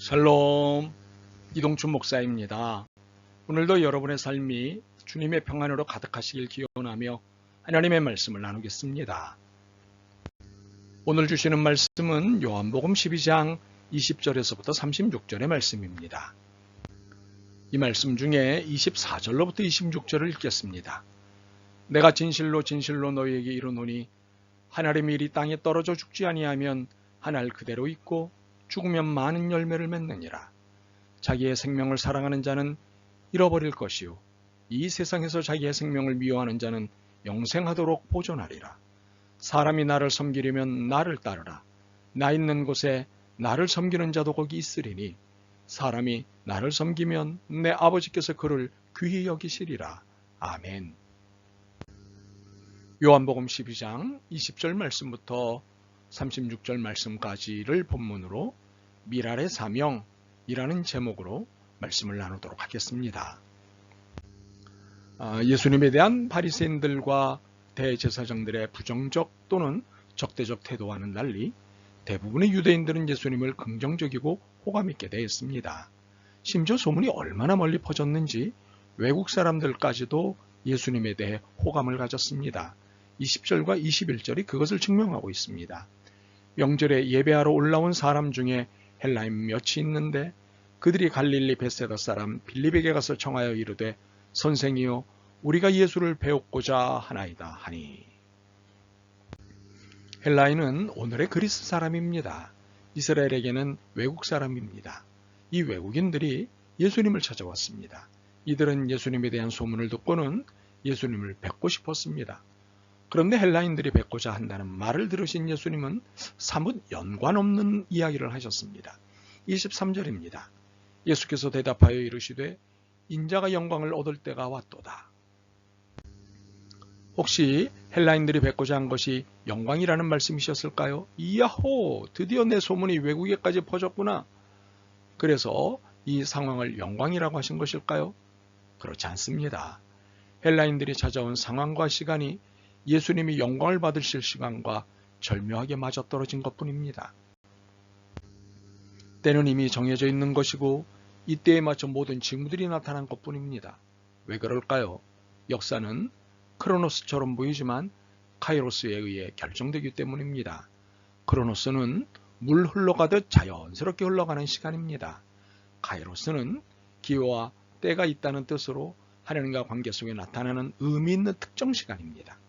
샬롬, 이동춘 목사입니다. 오늘도 여러분의 삶이 주님의 평안으로 가득하시길 기원하며 하나님의 말씀을 나누겠습니다. 오늘 주시는 말씀은 요한복음 12장 20절에서부터 36절의 말씀입니다. 이 말씀 중에 24절로부터 26절을 읽겠습니다. 내가 진실로 진실로 너희에게 이르노니 한 알의 밀이 땅에 떨어져 죽지 아니하면 한 알 그대로 있고 죽으면 많은 열매를 맺느니라. 자기의 생명을 사랑하는 자는 잃어버릴 것이요 이 세상에서 자기의 생명을 미워하는 자는 영생하도록 보존하리라. 사람이 나를 섬기려면 나를 따르라. 나 있는 곳에 나를 섬기는 자도 거기 있으리니 사람이 나를 섬기면 내 아버지께서 그를 귀히 여기시리라. 아멘. 요한복음 12장 20절 말씀부터 36절 말씀까지를 본문으로 미랄의 사명이라는 제목으로 말씀을 나누도록 하겠습니다. 예수님에 대한 바리새인들과 대제사장들의 부정적 또는 적대적 태도와는 달리 대부분의 유대인들은 예수님을 긍정적이고 호감 있게 대했습니다. 심지어 소문이 얼마나 멀리 퍼졌는지 외국 사람들까지도 예수님에 대해 호감을 가졌습니다. 20절과 21절이 그것을 증명하고 있습니다. 명절에 예배하러 올라온 사람 중에 헬라인 몇이 있는데 그들이 갈릴리 벳세다 사람 빌립에게 가서 청하여 이르되 선생이여 우리가 예수를 배우고자 하나이다 하니. 헬라인은 오늘의 그리스 사람입니다. 이스라엘에게는 외국 사람입니다. 이 외국인들이 예수님을 찾아왔습니다. 이들은 예수님에 대한 소문을 듣고는 예수님을 뵙고 싶었습니다. 그런데 헬라인들이 뵙고자 한다는 말을 들으신 예수님은 사뭇 연관없는 이야기를 하셨습니다. 23절입니다. 예수께서 대답하여 이르시되 인자가 영광을 얻을 때가 왔도다. 혹시 헬라인들이 뵙고자 한 것이 영광이라는 말씀이셨을까요? 이야호! 드디어 내 소문이 외국에까지 퍼졌구나. 그래서 이 상황을 영광이라고 하신 것일까요? 그렇지 않습니다. 헬라인들이 찾아온 상황과 시간이 예수님이 영광을 받으실 시간과 절묘하게 맞아떨어진 것뿐입니다. 때는 이미 정해져 있는 것이고 이때에 맞춰 모든 징후들이 나타난 것뿐입니다. 왜 그럴까요? 역사는 크로노스처럼 보이지만 카이로스에 의해 결정되기 때문입니다. 크로노스는 물 흘러가듯 자연스럽게 흘러가는 시간입니다. 카이로스는 기회와 때가 있다는 뜻으로 하나님과 관계 속에 나타나는 의미 있는 특정 시간입니다.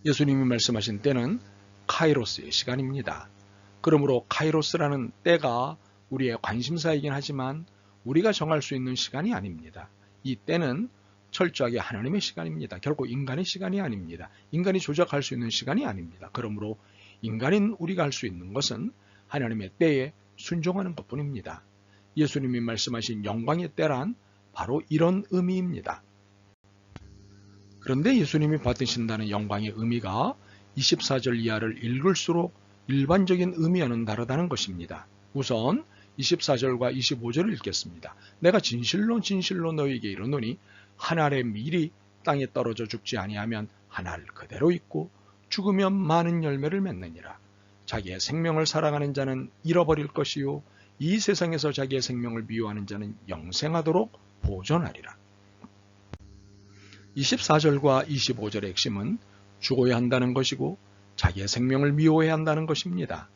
예수님이 말씀하신 때는 카이로스의 시간입니다. 그러므로 카이로스라는 때가 우리의 관심사이긴 하지만 우리가 정할 수 있는 시간이 아닙니다. 이 때는 철저하게 하나님의 시간입니다. 결코 인간의 시간이 아닙니다. 인간이 조작할 수 있는 시간이 아닙니다. 그러므로 인간인 우리가 할 수 있는 것은 하나님의 때에 순종하는 것뿐입니다. 예수님이 말씀하신 영광의 때란 바로 이런 의미입니다. 그런데 예수님이 받으신다는 영광의 의미가 24절 이하를 읽을수록 일반적인 의미와는 다르다는 것입니다. 우선 24절과 25절을 읽겠습니다. 내가 진실로 진실로 너희에게 이르노니 한 알의 밀이 땅에 떨어져 죽지 아니하면 한 알 그대로 있고 죽으면 많은 열매를 맺느니라. 자기의 생명을 사랑하는 자는 잃어버릴 것이요 이 세상에서 자기의 생명을 미워하는 자는 영생하도록 보존하리라. 24절과 25절의 핵심은 죽어야 한다는 것이고 자기의 생명을 미워해야 한다는 것입니다.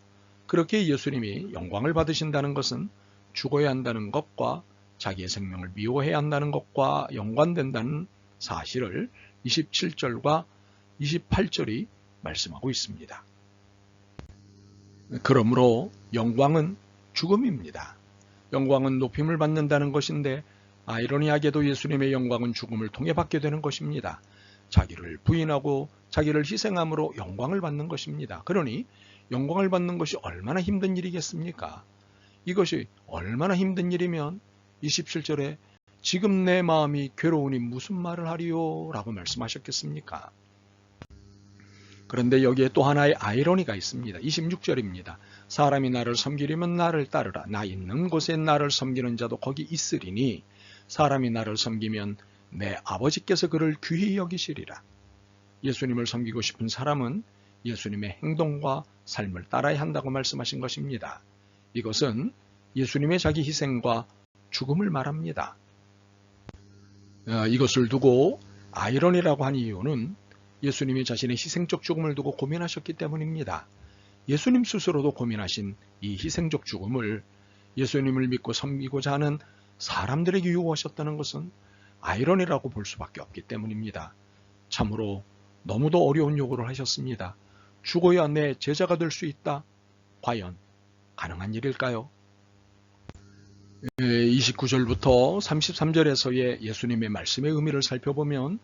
그렇게 예수님이 영광을 받으신다는 것은 죽어야 한다는 것과 자기의 생명을 미워해야 한다는 것과 연관된다는 사실을 27절과 28절이 말씀하고 있습니다. 그러므로 영광은 죽음입니다. 영광은 높임을 받는다는 것인데 아이러니하게도 예수님의 영광은 죽음을 통해 받게 되는 것입니다. 자기를 부인하고 자기를 희생함으로 영광을 받는 것입니다. 그러니 영광을 받는 것이 얼마나 힘든 일이겠습니까? 이것이 얼마나 힘든 일이면 27절에 지금 내 마음이 괴로우니 무슨 말을 하리요? 라고 말씀하셨겠습니까? 그런데 여기에 또 하나의 아이러니가 있습니다. 26절입니다. 사람이 나를 섬기려면 나를 따르라. 나 있는 곳에 나를 섬기는 자도 거기 있으리니 사람이 나를 섬기면 내 아버지께서 그를 귀히 여기시리라. 예수님을 섬기고 싶은 사람은 예수님의 행동과 삶을 따라야 한다고 말씀하신 것입니다. 이것은 예수님의 자기 희생과 죽음을 말합니다. 이것을 두고 아이러니라고 한 이유는 예수님이 자신의 희생적 죽음을 두고 고민하셨기 때문입니다. 예수님 스스로도 고민하신 이 희생적 죽음을 예수님을 믿고 섬기고자 하는 사람들에게 요구하셨다는 것은 아이러니라고 볼 수밖에 없기 때문입니다. 참으로 너무도 어려운 요구를 하셨습니다. 죽어야 내 제자가 될 수 있다. 과연 가능한 일일까요? 29절부터 33절에서의 예수님의 말씀의 의미를 살펴보면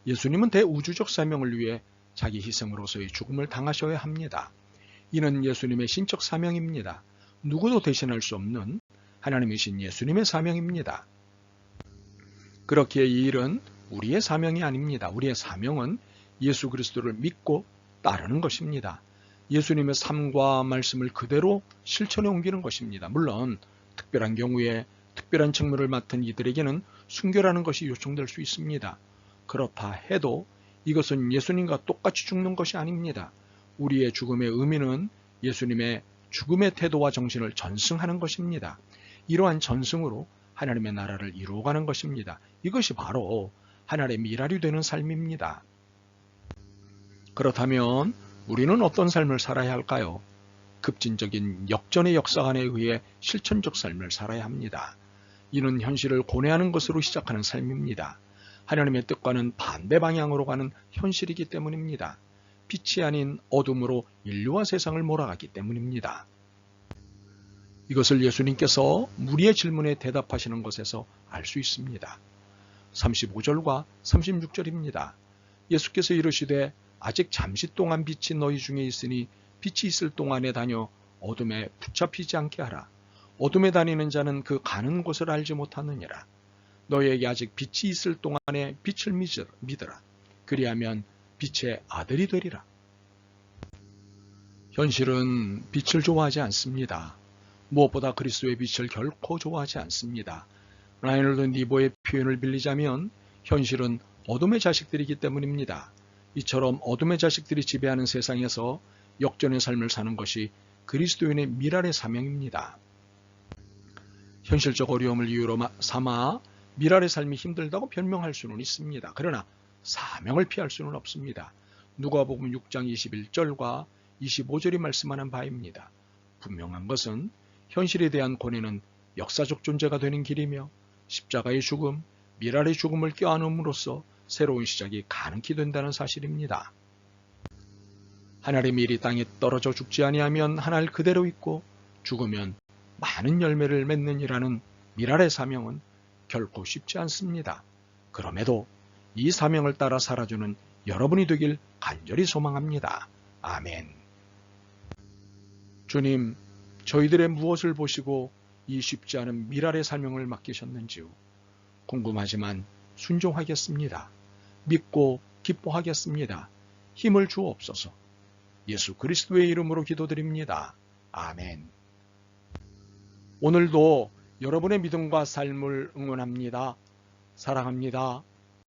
예수님은 대우주적 사명을 위해 자기 희생으로서의 죽음을 당하셔야 합니다. 이는 예수님의 신적 사명입니다. 누구도 대신할 수 없는 하나님이신 예수님의 사명입니다. 그렇기에 이 일은 우리의 사명이 아닙니다. 우리의 사명은 예수 그리스도를 믿고 따르는 것입니다. 예수님의 삶과 말씀을 그대로 실천해 옮기는 것입니다. 물론 특별한 경우에 특별한 책무를 맡은 이들에게는 순교라는 것이 요청될 수 있습니다. 그렇다 해도 이것은 예수님과 똑같이 죽는 것이 아닙니다. 우리의 죽음의 의미는 예수님의 죽음의 태도와 정신을 전승하는 것입니다. 이러한 전승으로 하나님의 나라를 이루어가는 것입니다. 이것이 바로 하나님의 미랄이 되는 삶입니다. 그렇다면 우리는 어떤 삶을 살아야 할까요? 급진적인 역전의 역사관에 의해 실천적 삶을 살아야 합니다. 이는 현실을 고뇌하는 것으로 시작하는 삶입니다. 하나님의 뜻과는 반대 방향으로 가는 현실이기 때문입니다. 빛이 아닌 어둠으로 인류와 세상을 몰아가기 때문입니다. 이것을 예수님께서 무리의 질문에 대답하시는 것에서 알 수 있습니다. 35절과 36절입니다. 예수께서 이르시되 아직 잠시 동안 빛이 너희 중에 있으니 빛이 있을 동안에 다녀 어둠에 붙잡히지 않게 하라. 어둠에 다니는 자는 그 가는 곳을 알지 못하느니라. 너희에게 아직 빛이 있을 동안에 빛을 믿으라. 그리하면 빛의 아들이 되리라. 현실은 빛을 좋아하지 않습니다. 무엇보다 그리스도의 빛을 결코 좋아하지 않습니다. 라이널드 니보의 표현을 빌리자면 현실은 어둠의 자식들이기 때문입니다. 이처럼 어둠의 자식들이 지배하는 세상에서 역전의 삶을 사는 것이 그리스도인의 미랄의 사명입니다. 현실적 어려움을 이유로 삼아 미랄의 삶이 힘들다고 변명할 수는 있습니다. 그러나 사명을 피할 수는 없습니다. 누가복음 6장 21절과 25절이 말씀하는 바입니다. 분명한 것은 현실에 대한 고뇌는 역사적 존재가 되는 길이며 십자가의 죽음, 미랄의 죽음을 껴안음으로써 새로운 시작이 가능히 된다는 사실입니다. 하늘의 밀이 땅에 떨어져 죽지 아니하면 하늘 그대로 있고 죽으면 많은 열매를 맺느니라는 미랄의 사명은 결코 쉽지 않습니다. 그럼에도 이 사명을 따라 살아주는 여러분이 되길 간절히 소망합니다. 아멘. 주님, 저희들의 무엇을 보시고 이 쉽지 않은 미랄의 사명을 맡기셨는지요. 궁금하지만 순종하겠습니다. 믿고 기뻐하겠습니다. 힘을 주옵소서. 예수 그리스도의 이름으로 기도드립니다. 아멘. 오늘도 여러분의 믿음과 삶을 응원합니다. 사랑합니다.